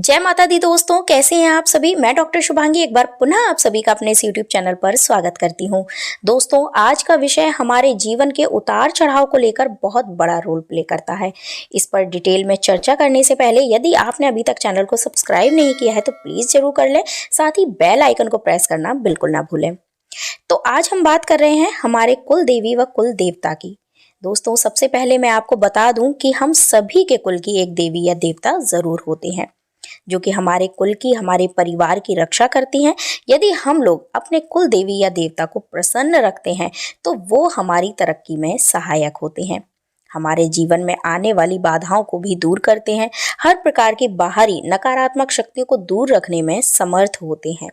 जय माता दी दोस्तों, कैसे हैं आप सभी। मैं डॉक्टर शुभांगी एक बार पुनः आप सभी का अपने इस यूट्यूब चैनल पर स्वागत करती हूं। दोस्तों, आज का विषय हमारे जीवन के उतार चढ़ाव को लेकर बहुत बड़ा रोल प्ले करता है। इस पर डिटेल में चर्चा करने से पहले यदि आपने अभी तक चैनल को सब्सक्राइब नहीं किया है तो प्लीज़ जरूर कर लें, साथ ही बेल आइकन को प्रेस करना बिल्कुल ना भूलें। तो आज हम बात कर रहे हैं हमारे कुल देवी व कुल देवता की। दोस्तों, सबसे पहले मैं आपको बता दूं कि हम सभी के कुल की एक देवी या देवता जरूर होते हैं जो कि हमारे कुल की, हमारे परिवार की रक्षा करती हैं। यदि हम लोग अपने कुल देवी या देवता को प्रसन्न रखते हैं तो वो हमारी तरक्की में सहायक होते हैं, हमारे जीवन में आने वाली बाधाओं को भी दूर करते हैं, हर प्रकार की बाहरी नकारात्मक शक्तियों को दूर रखने में समर्थ होते हैं,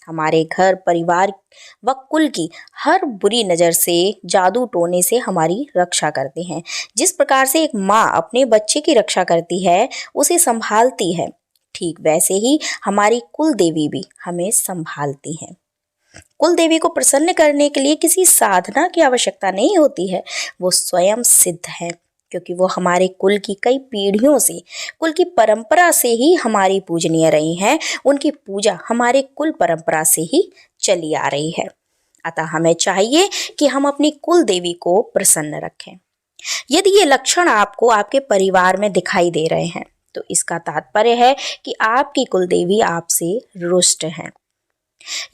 हमारे घर परिवार व कुल की हर बुरी नज़र से, जादू टोने से हमारी रक्षा करते हैं। जिस प्रकार से एक माँ अपने बच्चे की रक्षा करती है, उसे संभालती है, ठीक वैसे ही हमारी कुल देवी भी हमें संभालती हैं। कुल देवी को प्रसन्न करने के लिए किसी साधना की आवश्यकता नहीं होती है, वो स्वयं सिद्ध है, क्योंकि वो हमारे कुल की कई पीढ़ियों से, कुल की परंपरा से ही हमारी पूजनीय रही हैं। उनकी पूजा हमारे कुल परंपरा से ही चली आ रही है। अतः हमें चाहिए कि हम अपनी कुल देवी को प्रसन्न रखें। यदि ये लक्षण आपको आपके परिवार में दिखाई दे रहे हैं तो इसका तात्पर्य है कि आपकी कुल देवी आपसे रुष्ट हैं।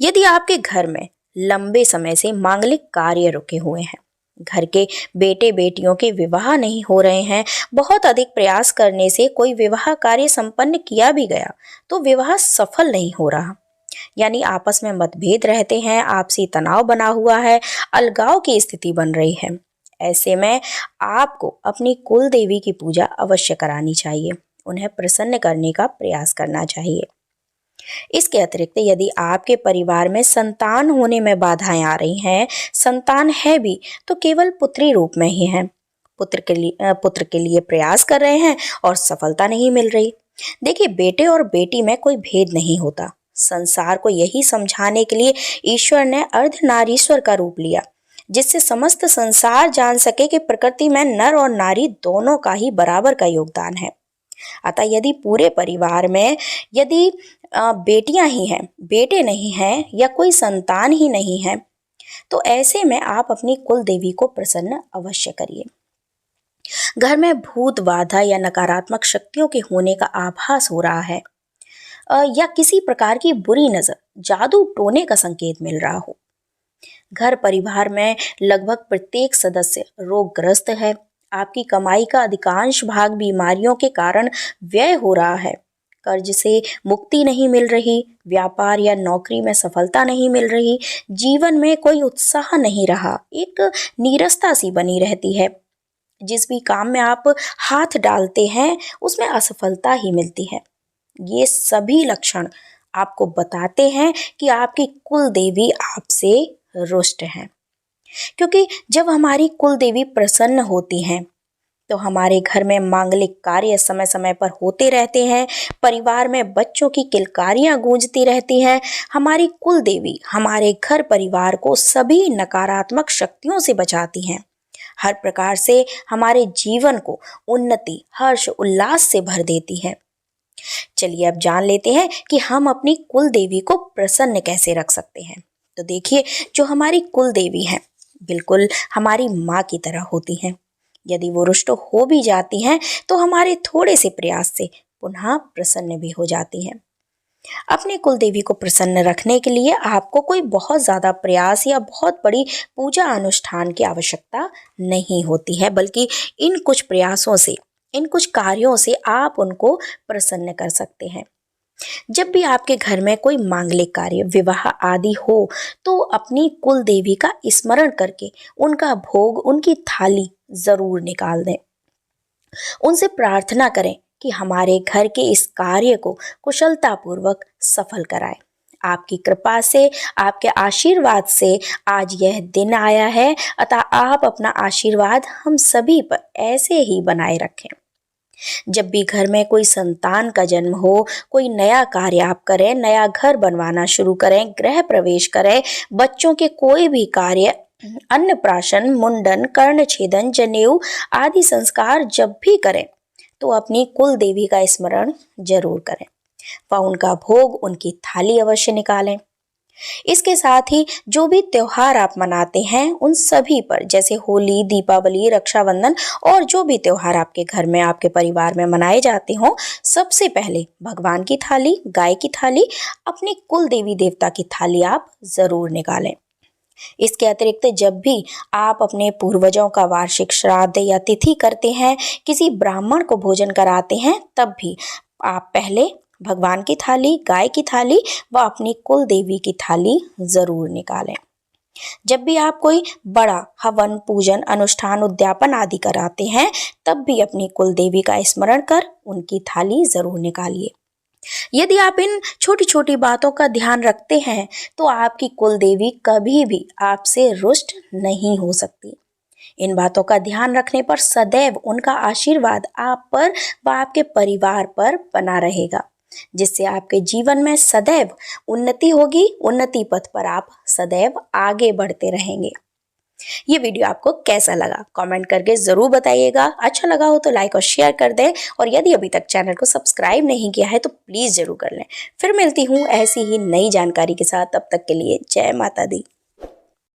यदि आपके घर में लंबे समय से मांगलिक कार्य रुके हुए हैं, घर के बेटे बेटियों के विवाह नहीं हो रहे हैं, बहुत अधिक प्रयास करने से कोई विवाह कार्य संपन्न किया भी गया तो विवाह सफल नहीं हो रहा, यानी आपस में मतभेद रहते हैं, आपसी तनाव बना हुआ है, अलगाव की स्थिति बन रही है, ऐसे में आपको अपनी कुल देवी की पूजा अवश्य करानी चाहिए, उन्हें प्रसन्न करने का प्रयास करना चाहिए। इसके अतिरिक्त यदि आपके परिवार में संतान होने में बाधाएं आ रही हैं, संतान है भी तो केवल पुत्री रूप में ही है, पुत्र के लिए प्रयास कर रहे हैं और सफलता नहीं मिल रही। देखिए, बेटे और बेटी में कोई भेद नहीं होता। संसार को यही समझाने के लिए ईश्वर ने अर्धनारीश्वर का रूप लिया, जिससे समस्त संसार जान सके कि प्रकृति में नर और नारी दोनों का ही बराबर का योगदान है। अतः यदि पूरे परिवार में यदि बेटियां ही हैं, बेटे नहीं हैं या कोई संतान ही नहीं है, तो ऐसे में आप अपनी कुल देवी को प्रसन्न अवश्य करिए। घर में भूत बाधा या नकारात्मक शक्तियों के होने का आभास हो रहा है या किसी प्रकार की बुरी नजर, जादू टोने का संकेत मिल रहा हो, घर परिवार में लगभग प्रत्येक सदस्य रोगग्रस्त है, आपकी कमाई का अधिकांश भाग बीमारियों के कारण व्यय हो रहा है, कर्ज से मुक्ति नहीं मिल रही, व्यापार या नौकरी में सफलता नहीं मिल रही, जीवन में कोई उत्साह नहीं रहा, एक नीरसता सी बनी रहती है, जिस भी काम में आप हाथ डालते हैं उसमें असफलता ही मिलती है। ये सभी लक्षण आपको बताते हैं कि आपकी कुल देवी आपसे रुष्ट है, क्योंकि जब हमारी कुल देवी प्रसन्न होती हैं तो हमारे घर में मांगलिक कार्य समय समय पर होते रहते हैं, परिवार में बच्चों की किलकारियां गूंजती रहती हैं। हमारी कुल देवी हमारे घर परिवार को सभी नकारात्मक शक्तियों से बचाती हैं, हर प्रकार से हमारे जीवन को उन्नति, हर्ष, उल्लास से भर देती हैं। चलिए अब जान लेते हैं कि हम अपनी कुल देवी को प्रसन्न कैसे रख सकते हैं। तो देखिए, जो हमारी कुल देवी हैं बिल्कुल हमारी माँ की तरह होती हैं। यदि वो रुष्ट हो भी जाती हैं तो हमारे थोड़े से प्रयास से पुनः प्रसन्न भी हो जाती हैं। अपने कुल देवी को प्रसन्न रखने के लिए आपको कोई बहुत ज़्यादा प्रयास या बहुत बड़ी पूजा अनुष्ठान की आवश्यकता नहीं होती है, बल्कि इन कुछ प्रयासों से, इन कुछ कार्यों से आप उनको प्रसन्न कर सकते हैं। जब भी आपके घर में कोई मांगलिक कार्य, विवाह आदि हो तो अपनी कुल देवी का स्मरण करके उनका भोग, उनकी थाली जरूर निकाल दें। उनसे प्रार्थना करें कि हमारे घर के इस कार्य को कुशलतापूर्वक सफल कराएं। आपकी कृपा से, आपके आशीर्वाद से आज यह दिन आया है, अतः आप अपना आशीर्वाद हम सभी पर ऐसे ही बनाए रखें। जब भी घर में कोई संतान का जन्म हो, कोई नया कार्य आप करें, नया घर बनवाना शुरू करें, गृह प्रवेश करें, बच्चों के कोई भी कार्य, अन्नप्राशन, मुंडन, कर्णछेदन, जनेऊ आदि संस्कार जब भी करें तो अपनी कुल देवी का स्मरण जरूर करें। व उनका भोग उनकी थाली अवश्य निकालें। इसके साथ ही जो भी त्योहार आप मनाते हैं उन सभी पर, जैसे होली, दीपावली, रक्षाबंधन और जो भी त्योहार आपके घर में, आपके परिवार में मनाए जाते हों, सबसे पहले भगवान की थाली, गाय की थाली, अपनी कुल देवी देवता की थाली आप जरूर निकालें। इसके अतिरिक्त जब भी आप अपने पूर्वजों का वार्षिक श्राद्ध या तिथि करते हैं, किसी ब्राह्मण को भोजन कराते हैं, तब भी आप पहले भगवान की थाली, गाय की थाली व अपनी कुल देवी की थाली जरूर निकालें। जब भी आप कोई बड़ा हवन, पूजन, अनुष्ठान, उद्यापन आदि कराते हैं, तब भी अपनी कुल देवी का स्मरण कर उनकी थाली जरूर निकालिए। यदि आप इन छोटी छोटी बातों का ध्यान रखते हैं तो आपकी कुल देवी कभी भी आपसे रुष्ट नहीं हो सकती। इन बातों का ध्यान रखने पर सदैव उनका आशीर्वाद आप पर व आपके परिवार पर बना रहेगा, जिससे आपके जीवन में सदैव उन्नति होगी, उन्नति पथ पर आप सदैव आगे बढ़ते रहेंगे। ये वीडियो आपको कैसा लगा कमेंट करके ज़रूर बताइएगा। अच्छा लगा हो तो लाइक और शेयर कर दें, और यदि अभी तक चैनल को सब्सक्राइब नहीं किया है तो प्लीज़ ज़रूर कर लें। फिर मिलती हूँ ऐसी ही नई जानकारी के साथ, तब तक के लिए जय माता दी।